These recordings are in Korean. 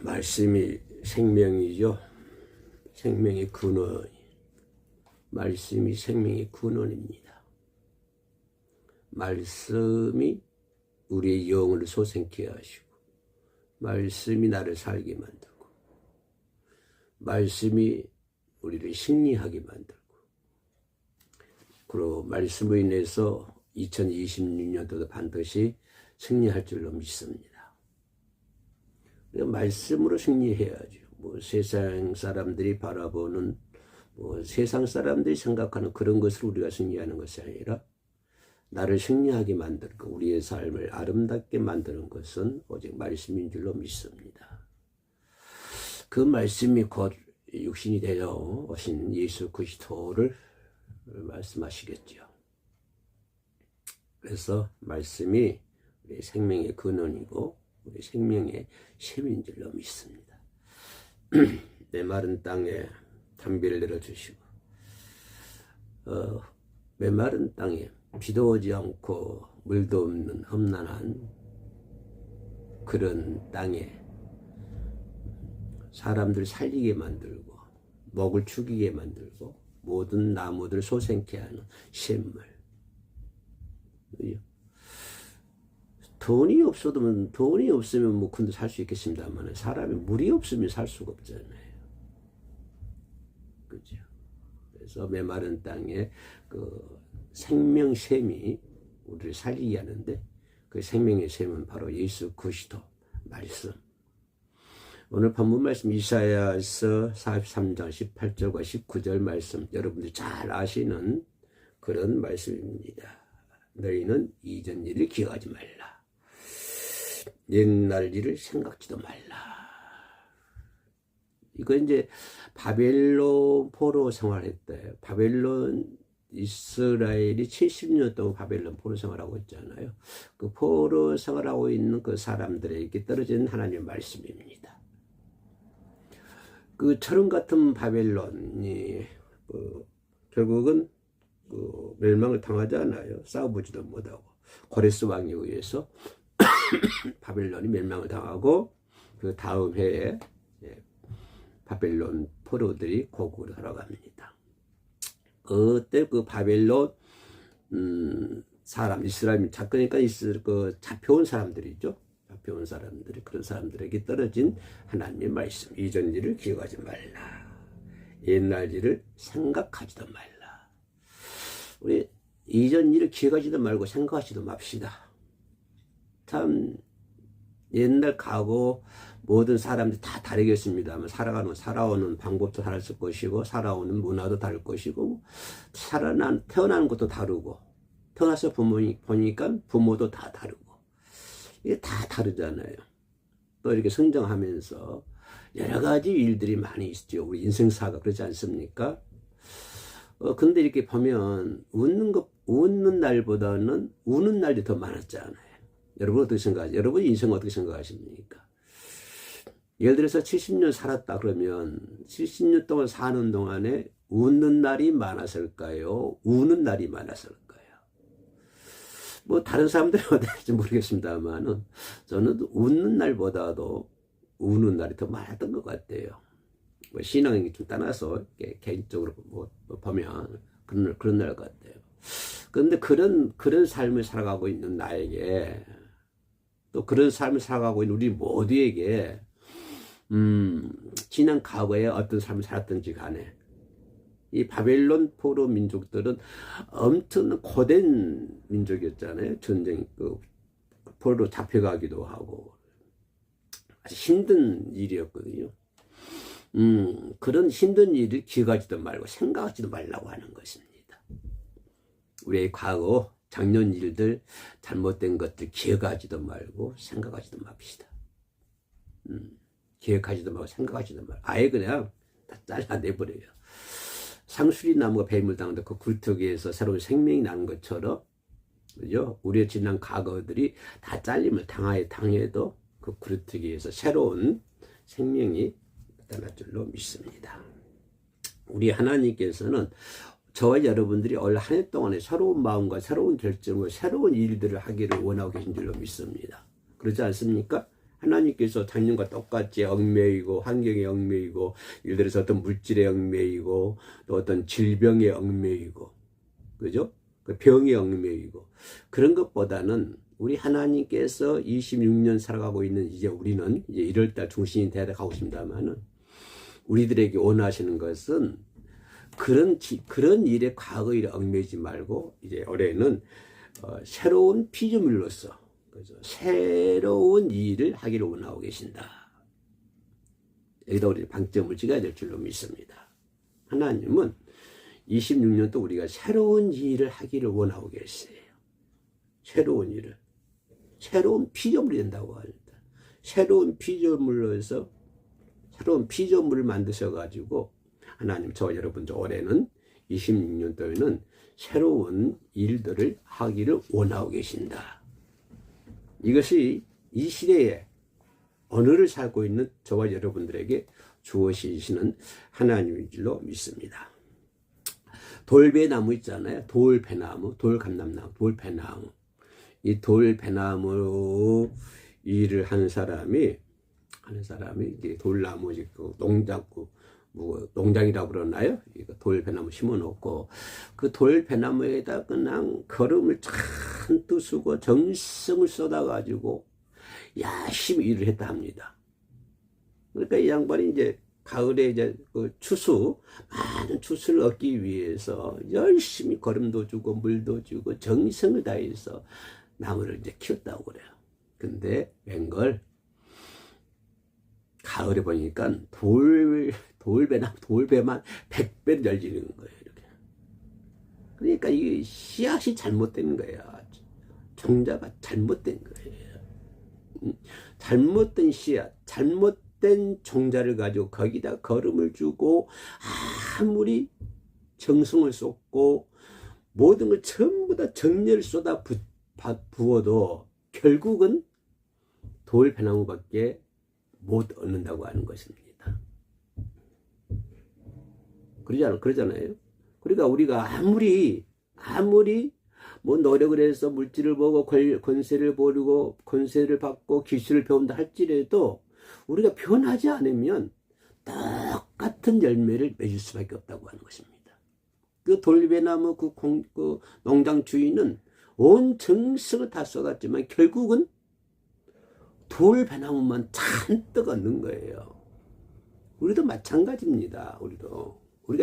말씀이 생명이죠. 생명의 근원. 말씀이 생명의 근원입니다. 말씀이 우리의 영을 소생케 하시고, 말씀이 나를 살게 만들고, 말씀이 우리를 승리하게 만들고, 그리고 말씀으로 인해서 2026년도도 반드시 승리할 줄로 믿습니다. 말씀으로 승리해야죠. 세상 사람들이 바라보는, 세상 사람들이 생각하는 그런 것을 우리가 승리하는 것이 아니라, 나를 승리하게 만들고 우리의 삶을 아름답게 만드는 것은 오직 말씀인 줄로 믿습니다. 그 말씀이 곧 육신이 되어 오신 예수 그리스도를 말씀하시겠죠. 그래서 말씀이 우리 생명의 근원이고 우리 생명의 셈인 줄로 믿습니다. 메마른 땅에 담비를 내려주시고, 메마른 땅에 비도 오지 않고 물도 없는 험난한 그런 땅에 사람들 살리게 만들고 먹을 죽이게 만들고 모든 나무들 소생케 하는 샘물. 돈이 없으면 뭐 근데 살 수 있겠습니다만 사람이 물이 없으면 살 수가 없잖아요. 그죠? 그래서 메마른 땅에 그 생명샘이 우리를 살리게 하는데, 그 생명의 샘은 바로 예수 그리스도 말씀. 오늘 본문 말씀 이사야서 43장 18절과 19절 말씀, 여러분들이 잘 아시는 그런 말씀입니다. 너희는 이전 일을 기억하지 말라. 옛날 일을 생각지도 말라. 이거 이제 바벨론 포로 생활했대요. 바벨론 이스라엘이 70년 동안 바벨론 포로 생활하고 있잖아요. 그 포로 생활하고 있는 그 사람들에게 떨어진 하나님의 말씀입니다. 그 철음 같은 바벨론이 결국은 멸망을 당하지 않아요. 싸워보지도 못하고 고레스 왕에 의해서 바벨론이 멸망을 당하고, 그 다음 해에 바벨론 포로들이 고국으로 돌아갑니다. 그때 그 바벨론 사람, 이스라엘, 그러니까 그 잡혀온 사람들이죠. 잡혀온 사람들이, 그런 사람들에게 떨어진 하나님의 말씀. 이전 일을 기억하지 말라. 옛날 일을 생각하지도 말라. 우리 이전 일을 기억하지도 말고 생각하지도 맙시다. 참 옛날 과거 모든 사람들이 다 다르겠습니다만 살아오는 방법도 다를 것이고 살아오는 문화도 다를 것이고 태어나는 것도 다르고, 태어나서 보니까 부모도 다 다르고, 이게 다 다르잖아요. 또 이렇게 성장하면서 여러 가지 일들이 많이 있죠. 우리 인생사가 그렇지 않습니까? 근데 이렇게 보면 웃는 날보다는 우는 날이 더 많았잖아요. 여러분 어떻게 생각하세요? 여러분 인생 어떻게 생각하십니까? 예를 들어서 70년 살았다 그러면 70년 동안 사는 동안에 웃는 날이 많았을까요? 우는 날이 많았을까요? 뭐 다른 사람들은 어떨지 모르겠습니다만 저는 웃는 날보다도 우는 날이 더 많았던 것 같아요. 뭐 신앙이 좀 떠나서 개인적으로 보면 그런 날 같아요. 그런데 그런 삶을 살아가고 있는 나에게, 또 그런 삶을 살아가고 있는 우리 모두에게 지난 과거에 어떤 삶을 살았든지 간에 이 바벨론 포로 민족들은 엄청 고된 민족이었잖아요. 전쟁 포로로 잡혀가기도 하고 아주 힘든 일이었거든요. 그런 힘든 일을 기억하지도 말고 생각하지도 말라고 하는 것입니다. 우리의 과거 작년 일들, 잘못된 것들 기억하지도 말고 생각하지도 맙시다. 기억하지도 말고 생각하지도 말고 아예 그냥 다 잘라내버려요. 상수리 나무가 뱀을 당하는데 그 굴뚝에서 새로운 생명이 나는 것처럼, 그죠? 우리의 지난 과거들이 다 잘림을 당해도 그 굴뚝에서 새로운 생명이 나타날 줄로 믿습니다. 우리 하나님께서는 저와 여러분들이 올 한 해 동안에 새로운 마음과 새로운 결정과 새로운 일들을 하기를 원하고 계신 줄로 믿습니다. 그렇지 않습니까? 하나님께서 작년과 똑같이 얽매이고 환경에 얽매이고 예를 들어서 어떤 물질에 얽매이고 또 어떤 질병에 얽매이고 그죠? 그 병에 얽매이고 그런 것보다는 우리 하나님께서 26년 살아가고 있는 이제 우리는 이제 1월달 중신이 돼야 가고 있습니다만은 우리들에게 원하시는 것은 그런 일에 과거에 얽매이지 말고 이제 올해는 새로운 피조물로서 그죠? 새로운 일을 하기를 원하고 계신다. 여기다 우리 방점을 찍어야 될 줄로 믿습니다. 하나님은 26년도 우리가 새로운 일을 하기를 원하고 계세요. 새로운 일을. 새로운 피조물이 된다고 합니다. 새로운 피조물로서 새로운 피조물을 만드셔가지고 하나님 저 여러분들 올해는 26년도에는 새로운 일들을 하기를 원하고 계신다. 이것이 이 시대에 언어를 살고 있는 저와 여러분들에게 주어지시는 하나님인 줄로 믿습니다. 돌배나무 있잖아요. 돌배나무, 돌감람나무, 돌배나무. 이 돌배나무 일을 하는 사람이 이제 돌나무 짓고 농장이라고 그러나요? 돌배나무 심어놓고 그 돌배나무에다 그냥 거름을 잔뜩 쓰고 정성을 쏟아가지고 열심히 일을 했다 합니다. 그러니까 이 양반이 이제 가을에 이제 그 많은 추수를 얻기 위해서 열심히 거름도 주고 물도 주고 정성을 다해서 나무를 이제 키웠다고 그래요. 근데 웬걸 가을에 보니까 돌배만 100배를 열리는 거예요. 이렇게. 그러니까 이게 씨앗이 잘못된 거예요. 종자가 잘못된 거예요. 잘못된 씨앗, 잘못된 종자를 가지고 거기다 거름을 주고 아무리 정성을 쏟고 모든 걸 전부 다 정열을 쏟아 부어도 결국은 돌배나무밖에 못 얻는다고 하는 것입니다. 그러잖아요. 그러니까 우리가 아무리 뭐 노력을 해서 물질을 보고 권세를 보르고 권세를 받고 기술을 배운다 할지라도 우리가 변하지 않으면 똑같은 열매를 맺을 수밖에 없다고 하는 것입니다. 그 돌배나무 그 농장 주인은 온 정성을 다 쏟았지만 결국은 돌배나무만 잔뜩 얻는 거예요. 우리도 마찬가지입니다. 우리가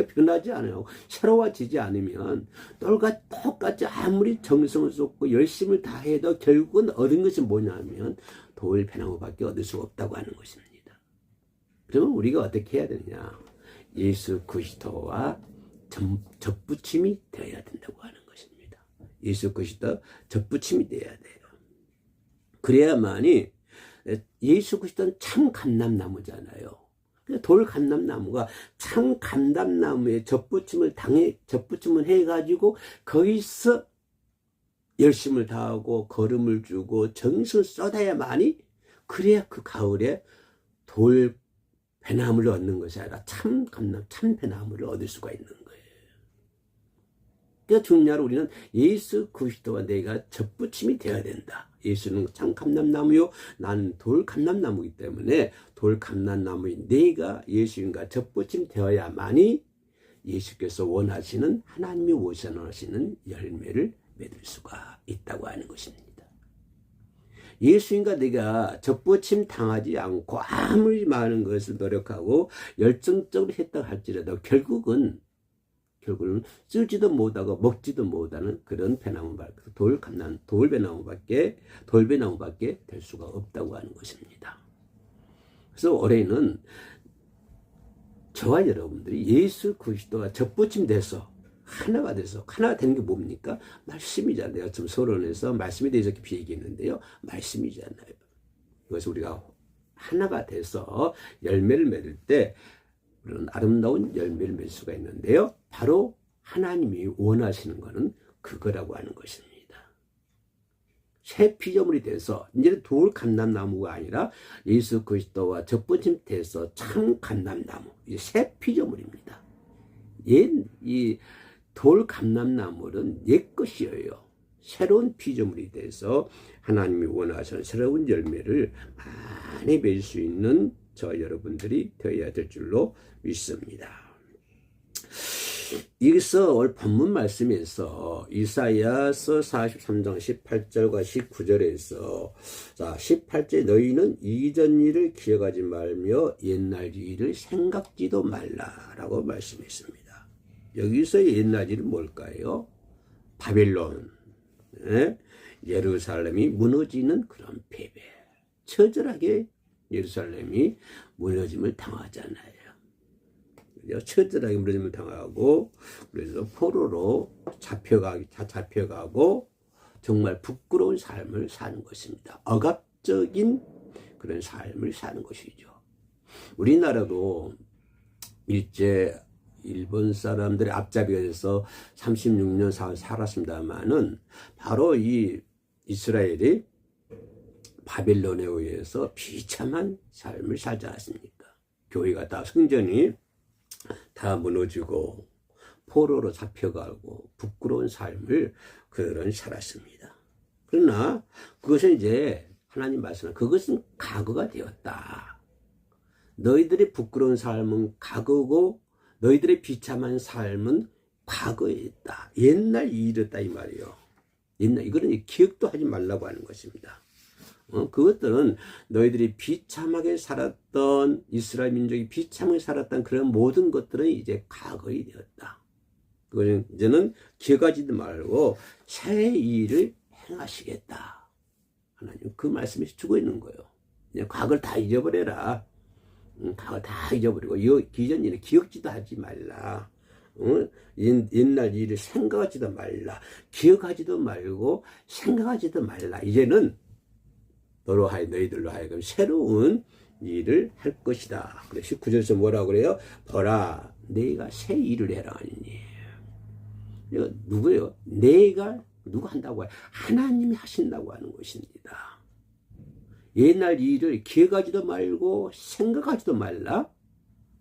변하지 않아요. 새로워지지 않으면 똑같이 아무리 정성을 쏟고 열심을 다해도 결국은 얻은 것이 뭐냐면 돌배나무밖에 얻을 수가 없다고 하는 것입니다. 그러면 우리가 어떻게 해야 되느냐? 예수 그리스도와 접붙임이 되어야 된다고 하는 것입니다. 예수 그리스도 접붙임이 되어야 돼요. 그래야만이 예수 그리스도는 참 감람나무잖아요. 돌감람나무가 참 감람나무에 접붙임을 해가지고 거기서 열심을 다하고 거름을 주고 정성을 쏟아야만이 그래야 그 가을에 돌배나무를 얻는 것이 아니라 참 배나무를 얻을 수가 있는 거예요. 그러니까 중요한 우리는 예수 그리스도와 내가 접붙임이 되어야 된다. 예수는 참 감람나무요, 나는 돌감람나무이기 때문에 돌감람나무인 내가 예수님과 접붙임 되어야만이 예수께서 원하시는 하나님이 원하시는 열매를 맺을 수가 있다고 하는 것입니다. 예수님과 내가 접붙임 당하지 않고 아무리 많은 것을 노력하고 열정적으로 했다 할지라도 결국은 쓰지도 못하고 먹지도 못하는 그런 돌배나무밖에 될 수가 없다고 하는 것입니다. 그래서 올해는 저와 여러분들이 예수 그리스도와 접붙임돼서 하나가 되는 게 뭡니까? 말씀이잖아요. 지금 서론에서 말씀에 대해서 깊이 얘기했는데요. 말씀이잖아요. 그래서 우리가 하나가 돼서 열매를 맺을 때 그런 아름다운 열매를 맺을 수가 있는데요. 바로 하나님이 원하시는 것은 그거라고 하는 것입니다. 새 피조물이 돼서 이제는 돌감람나무가 아니라 예수 그리스도와 접붙임 돼서 참 감람나무, 이제 새 피조물입니다. 이 돌감람나무는 옛 것이에요. 새로운 피조물이 돼서 하나님이 원하시는 새로운 열매를 많이 맺을 수 있는 저 여러분들이 되어야 될 줄로 믿습니다. 여기서 오늘 본문 말씀에서 이사야서 43장 18절과 19절에서 자 18절 너희는 이전 일을 기억하지 말며 옛날 일을 생각지도 말라라고 말씀했습니다. 여기서 옛날 일은 뭘까요? 바벨론, 예루살렘이 무너지는 그런 패배, 처절하게 예루살렘이 무너짐을 당하잖아요. 처절하게 무너짐을 당하고 그래서 포로로 잡혀가고 정말 부끄러운 삶을 사는 것입니다. 억압적인 그런 삶을 사는 것이죠. 우리나라도 일제 일본 사람들의 앞잡이가 돼서 36년 살았습니다만은 바로 이 이스라엘이 바벨론에 의해서 비참한 삶을 살지 않았습니까? 교회가 다 성전이 다 무너지고 포로로 잡혀가고 부끄러운 삶을 그런 살았습니다. 그러나 그것은 이제 하나님 말씀은 그것은 과거가 되었다. 너희들의 부끄러운 삶은 과거고 너희들의 비참한 삶은 과거에 있다. 옛날 일이었다 이 말이에요. 이거는 기억도 하지 말라고 하는 것입니다. 그것들은 너희들이 비참하게 살았던 이스라엘 민족이 비참하게 살았던 그런 모든 것들은 이제 과거이 되었다. 그것은 이제는 기억하지도 말고 새 일을 행하시겠다. 하나님 그 말씀이 주고 있는 거예요. 그냥 과거를 다 잊어버려라. 과거 다 잊어버리고 기존 일을 기억지도 하지 말라. 옛날 일을 생각하지도 말라. 기억하지도 말고 생각하지도 말라. 이제는 너희들로 하여금 새로운 일을 할 것이다. 그래 19절에서 뭐라고 그래요? 보라 내가 새 일을 해라 하니. 이거 누구예요? 내가 누가 한다고 해요? 하나님이 하신다고 하는 것입니다. 옛날 일을 기억하지도 말고 생각하지도 말라.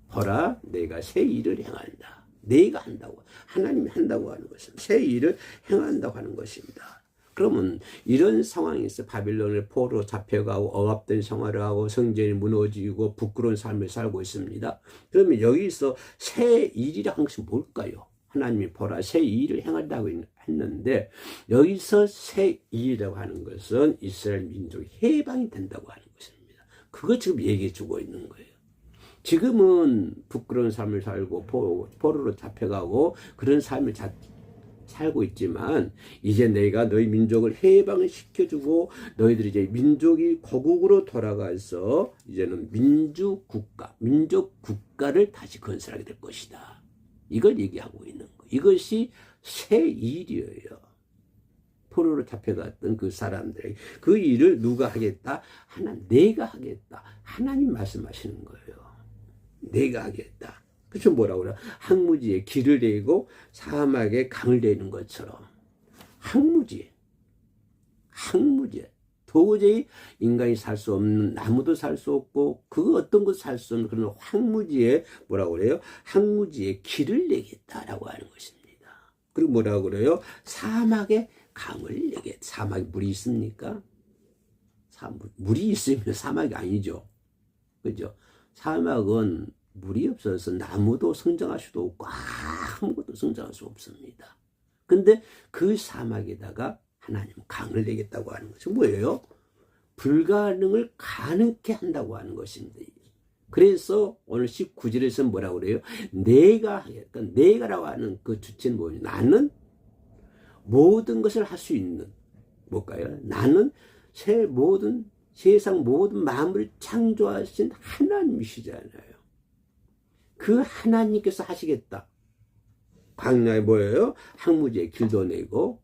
보라 내가 새 일을 행한다. 내가 한다고 하나님이 한다고 하는 것입니다. 새 일을 행한다고 하는 것입니다. 그러면 이런 상황에서 바빌론을 포로 잡혀가고 억압된 생활을 하고 성전이 무너지고 부끄러운 삶을 살고 있습니다. 그러면 여기서 새 일이라 한 것이 뭘까요? 하나님이 보라 새 일을 행한다고 했는데 여기서 새 일이라고 하는 것은 이스라엘 민족이 해방이 된다고 하는 것입니다. 그거 지금 얘기해 주고 있는 거예요. 지금은 부끄러운 삶을 살고 포로로 잡혀가고 그런 삶을 살고 있지만 이제 내가 너희 민족을 해방을 시켜주고 너희들이 이제 민족이 고국으로 돌아가서 이제는 민족 국가를 다시 건설하게 될 것이다. 이걸 얘기하고 있는 거. 이것이 새 일이에요. 포로로 잡혀갔던 그 사람들에게 그 일을 누가 하겠다? 내가 하겠다. 하나님 말씀하시는 거예요. 내가 하겠다. 그래서 뭐라고 그래요? 항무지에 길을 내고 사막에 강을 내는 것처럼 항무지에 도저히 인간이 살 수 없는 나무도 살 수 없고 그 어떤 것도 살 수 없는 그런 황무지에 뭐라고 그래요? 항무지에 길을 내겠다라고 하는 것입니다. 그리고 뭐라고 그래요? 사막에 강을 내겠다. 사막에 물이 있습니까? 물이 있으면 사막이 아니죠. 그죠? 사막은 물이 없어서 나무도 성장할 수도 없고 아무것도 성장할 수 없습니다. 근데 그 사막에다가 하나님은 강을 내겠다고 하는 것은 뭐예요? 불가능을 가능케 한다고 하는 것입니다. 그래서 오늘 19절에서 뭐라고 그래요? 내가 하겠다. 내가라고 하는 그 주체는 뭐예요? 나는 모든 것을 할 수 있는 뭘까요? 나는 세상 모든 만물을 창조하신 하나님이시잖아요. 그 하나님께서 하시겠다. 광야에 뭐예요? 항무지에 길도 내고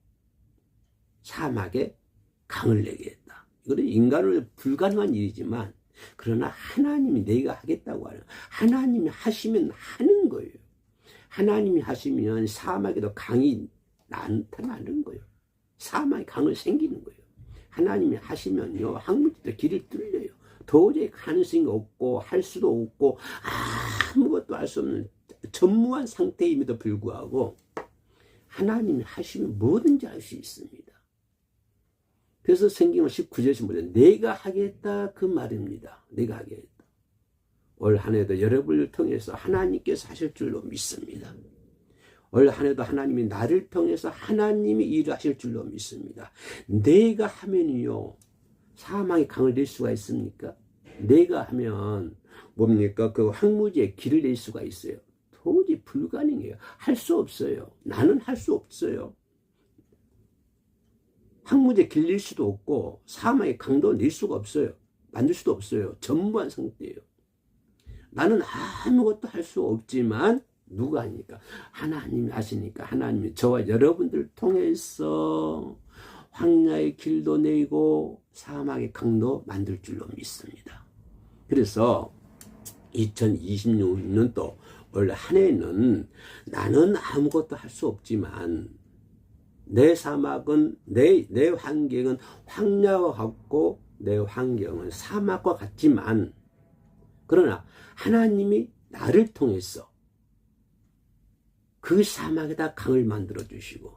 사막에 강을 내겠다. 이거는 인간으로 불가능한 일이지만 그러나 하나님이 내가 하겠다고 하는 하나님이 하시면 하는 거예요. 하나님이 하시면 사막에도 강이 나타나는 거예요. 사막에 강을 생기는 거예요. 하나님이 하시면요 항무지도 길을 뚫려요. 도저히 가능성이 없고 할 수도 없고 아무것도 할 수 없는 전무한 상태임에도 불구하고 하나님이 하시면 뭐든지 할 수 있습니다. 그래서 성경은 19절에서 뭐냐, 내가 하겠다 그 말입니다. 내가 하겠다. 올 한 해도 여러분을 통해서 하나님께서 하실 줄로 믿습니다. 올 한 해도 하나님이 나를 통해서 하나님이 일을 하실 줄로 믿습니다. 내가 하면요 사망의 강을 낼 수가 있습니까? 내가 하면 뭡니까? 그 황무지의 길을 낼 수가 있어요. 도저히 불가능해요. 할 수 없어요. 나는 할 수 없어요. 황무지에 길 낼 수도 없고 사망의 강도 낼 수가 없어요. 만들 수도 없어요. 전무한 상태예요. 나는 아무것도 할 수 없지만 누가 하니까? 하나님이 하시니까 하나님이 저와 여러분들 통해서 황야의 길도 내고 사막의 강도 만들 줄로 믿습니다. 그래서 2026년도 올 한 해는 나는 아무것도 할 수 없지만 내 사막은 내 환경은 황야와 같고 내 환경은 사막과 같지만 그러나 하나님이 나를 통해서 그 사막에다 강을 만들어 주시고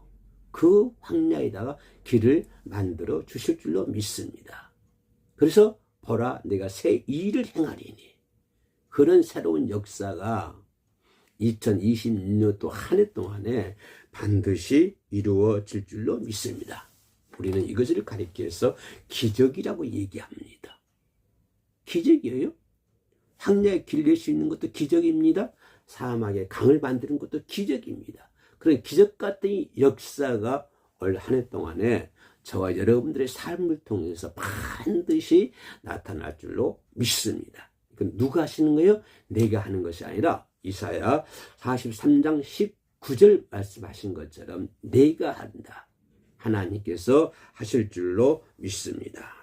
그 황야에다가 길을 만들어 주실 줄로 믿습니다. 그래서 보라 내가 새 일을 행하리니 그런 새로운 역사가 2026년도 한 해 동안에 반드시 이루어질 줄로 믿습니다. 우리는 이것을 가리켜서 기적이라고 얘기합니다. 기적이에요? 황야에 길 낼 수 있는 것도 기적입니다. 사막에 강을 만드는 것도 기적입니다. 그런 기적 같은 역사가 올 한 해 동안에 저와 여러분들의 삶을 통해서 반드시 나타날 줄로 믿습니다. 그럼 누가 하시는 거예요? 내가 하는 것이 아니라 이사야 43장 19절 말씀하신 것처럼 내가 한다. 하나님께서 하실 줄로 믿습니다.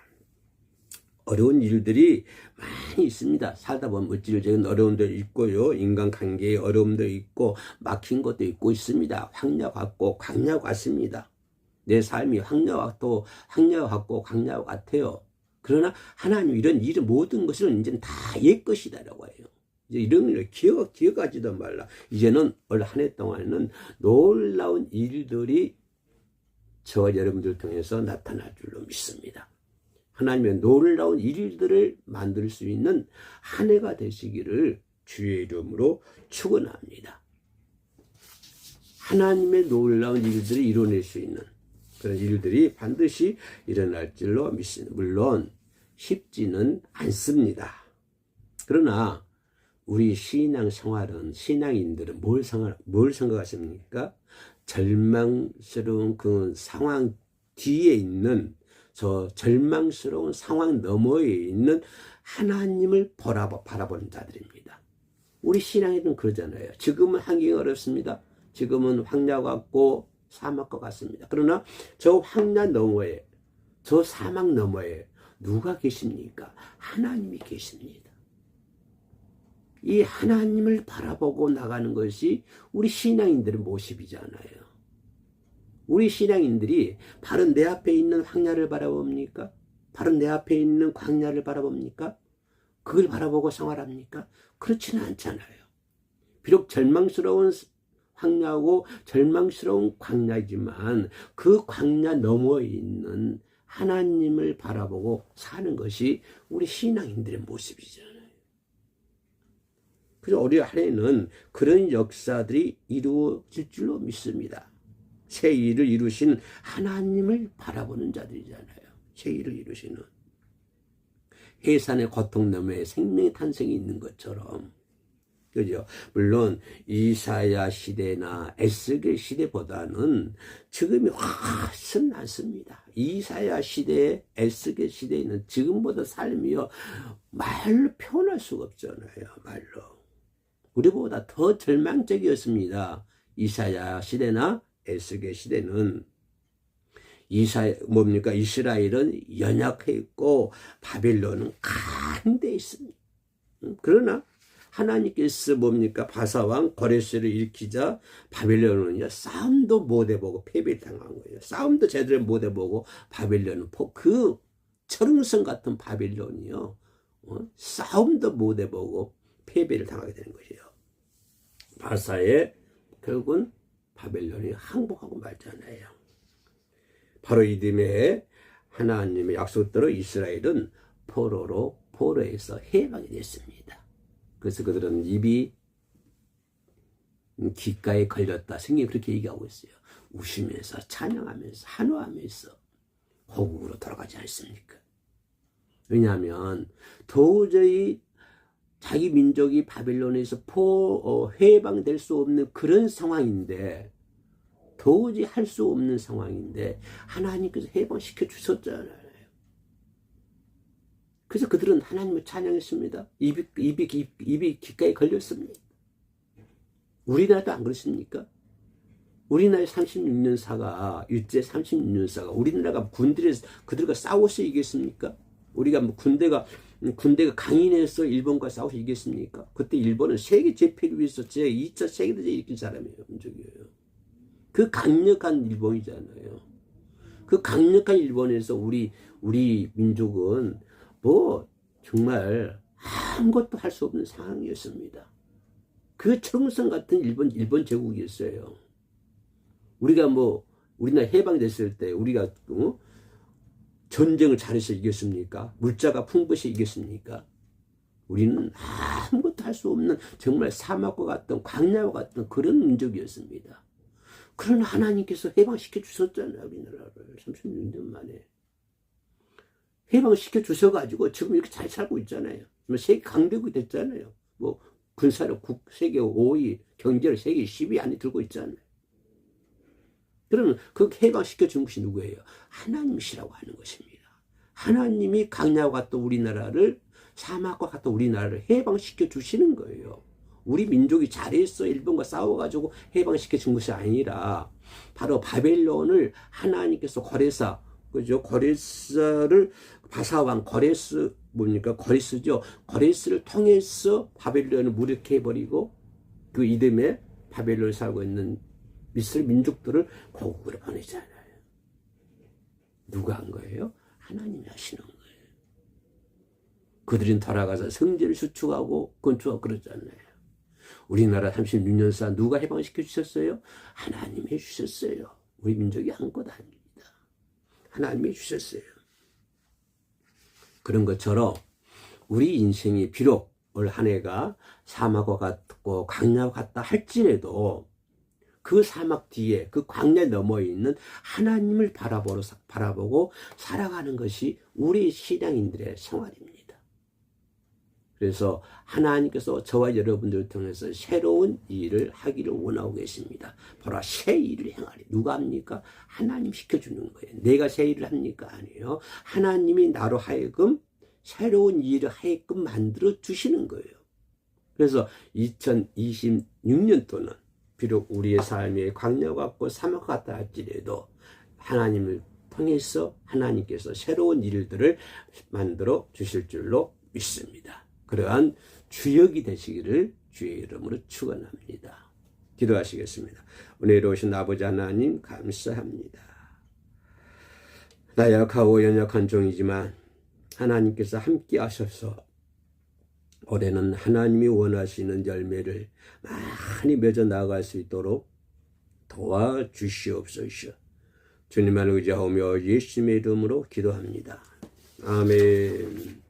어려운 일들이 많이 있습니다. 살다 보면 물질적인 어려움도 있고요. 인간관계의 어려움도 있고 막힌 것도 있고 있습니다. 황야 같고 광야 같습니다. 내 삶이 황야 같고 광야 같아요. 그러나 하나님 이런 모든 것은 이제 다 옛 것이다라고 해요. 이제 이런 일을 기억하지도 말라. 이제는 올 한 해 동안에는 놀라운 일들이 저와 여러분들 통해서 나타날 줄로 믿습니다. 하나님의 놀라운 일들을 만들 수 있는 한 해가 되시기를 주의 이름으로 축원합니다. 하나님의 놀라운 일들을 이뤄낼 수 있는 그런 일들이 반드시 일어날 줄로 믿습니다. 물론 쉽지는 않습니다. 그러나 우리 신앙생활은 신앙인들은 뭘 생각하십니까? 절망스러운 그 상황 뒤에 있는 저 절망스러운 상황 너머에 있는 하나님을 바라보는 자들입니다. 우리 신앙에는 그러잖아요. 지금은 환경이 어렵습니다. 지금은 황야 같고 사막과 같습니다. 그러나 저 황야 너머에 저 사막 너머에 누가 계십니까? 하나님이 계십니다. 이 하나님을 바라보고 나가는 것이 우리 신앙인들의 모습이잖아요. 우리 신앙인들이 바로 내 앞에 있는 황야를 바라봅니까? 바로 내 앞에 있는 광야를 바라봅니까? 그걸 바라보고 생활합니까? 그렇지는 않잖아요. 비록 절망스러운 황야고 절망스러운 광야이지만 그 광야 너머에 있는 하나님을 바라보고 사는 것이 우리 신앙인들의 모습이잖아요. 그래서 우리 안에는 그런 역사들이 이루어질 줄로 믿습니다. 새 일을 이루신 하나님을 바라보는 자들이잖아요. 새 일을 이루시는 해산의 고통 너머에 생명의 탄생이 있는 것처럼, 그죠? 물론 이사야 시대나 에스겔 시대보다는 지금이 훨씬 낫습니다. 이사야 시대, 에스겔 시대에는 지금보다 삶이요 말로 표현할 수가 없잖아요. 말로 우리보다 더 절망적이었습니다. 이사야 시대나 에스겔 시대는 이스라엘은 연약해 있고 바벨론은 강대해 있습니다. 그러나 하나님께서 바사왕 고레스를 일으키자 바벨론은요 싸움도 못 해보고 패배를 당한 거예요. 싸움도 제대로 못 해보고 바벨론은 그 철응성 같은 바벨론이요 싸움도 못 해보고 패배를 당하게 되는 것이에요. 바사의 결국은 바벨론이 항복하고 말잖아요. 바로 이듬해 하나님의 약속대로 이스라엘은 포로에서 해방이 됐습니다. 그래서 그들은 입이 귓가에 걸렸다. 성경이 그렇게 얘기하고 있어요. 웃으면서 찬양하면서 한호하면서 고국으로 돌아가지 않습니까? 왜냐하면 도저히 자기 민족이 바벨론에서 해방될 수 없는 그런 상황인데, 도저히 할 수 없는 상황인데 하나님께서 해방시켜 주셨잖아요. 그래서 그들은 하나님을 찬양했습니다. 입이 귓가에 걸렸습니다. 우리나라도 안 그렇습니까? 우리나라의 36년사가, 일제 36년사가 우리나라가 군대에서 그들과 싸워서 이겼습니까? 우리가 뭐 군대가 강인해서 일본과 싸워서 이겼습니까? 그때 일본은 세계 제패를 위해서 제2차 세계대전 일으킨 사람이에요. 민족이에요. 그 강력한 일본이잖아요. 그 강력한 일본에서 우리 민족은 뭐 정말 아무것도 할 수 없는 상황이었습니다. 그 청성 같은 일본 제국이었어요. 우리나라 해방됐을 때 우리가 전쟁을 잘해서 이겼습니까? 물자가 풍부해서 이겼습니까? 우리는 아무것도 할 수 없는 정말 사막과 같은 광야와 같은 그런 민족이었습니다. 그러나 하나님께서 해방시켜 주셨잖아요. 우리나라를 36년 만에 해방시켜 주셔가지고 지금 이렇게 잘 살고 있잖아요. 세계 강대국이 됐잖아요. 뭐 군사력 세계 5위, 경제력 세계 10위 안에 들고 있잖아요. 그러면 그 해방시켜 준 것이 누구예요? 하나님이시라고 하는 것입니다. 하나님이 강야와 같은 우리나라를, 사막과 같은 우리나라를 해방시켜 주시는 거예요. 우리 민족이 잘했어 일본과 싸워가지고 해방시켜 준 것이 아니라 바로 바벨론을 하나님께서 그죠? 고레스를 바사왕 고레스죠. 고레스를 통해서 바벨론을 무력해버리고 그 이듬해 바벨론에 살고 있는 이스라엘 민족들을 고국으로 보내잖아요. 누가 한 거예요? 하나님이 하시는 거예요. 그들은 돌아가서 성전을 수축하고 건축하고 그러잖아요. 우리나라 36년사 누가 해방시켜 주셨어요? 하나님이 해주셨어요. 우리 민족이 한 것 아닙니다. 하나님이 해주셨어요. 그런 것처럼 우리 인생이 비록 올 한 해가 사막과 같고 광야와 같다 할지라도 그 사막 뒤에 그 광야 너머에 있는 하나님을 바라보고 살아가는 것이 우리 신앙인들의 생활입니다. 그래서 하나님께서 저와 여러분들을 통해서 새로운 일을 하기를 원하고 계십니다. 바로 새 일을 행하리. 누가 합니까? 하나님 시켜주는 거예요. 내가 새 일을 합니까? 아니에요. 하나님이 나로 하여금 새로운 일을 하여금 만들어 주시는 거예요. 그래서 2026년도는 비록 우리의 삶에 광야 같고 사막 같다 할지라도 하나님을 통해서 하나님께서 새로운 일들을 만들어 주실 줄로 믿습니다. 그러한 주역이 되시기를 주의 이름으로 축원합니다. 기도하시겠습니다. 오늘 오신 아버지 하나님 감사합니다. 나약하고 연약한 종이지만 하나님께서 함께 하셔서 올해는 하나님이 원하시는 열매를 많이 맺어 나갈 수 있도록 도와주시옵소서. 주님만 의지하오며 예수님의 이름으로 기도합니다. 아멘.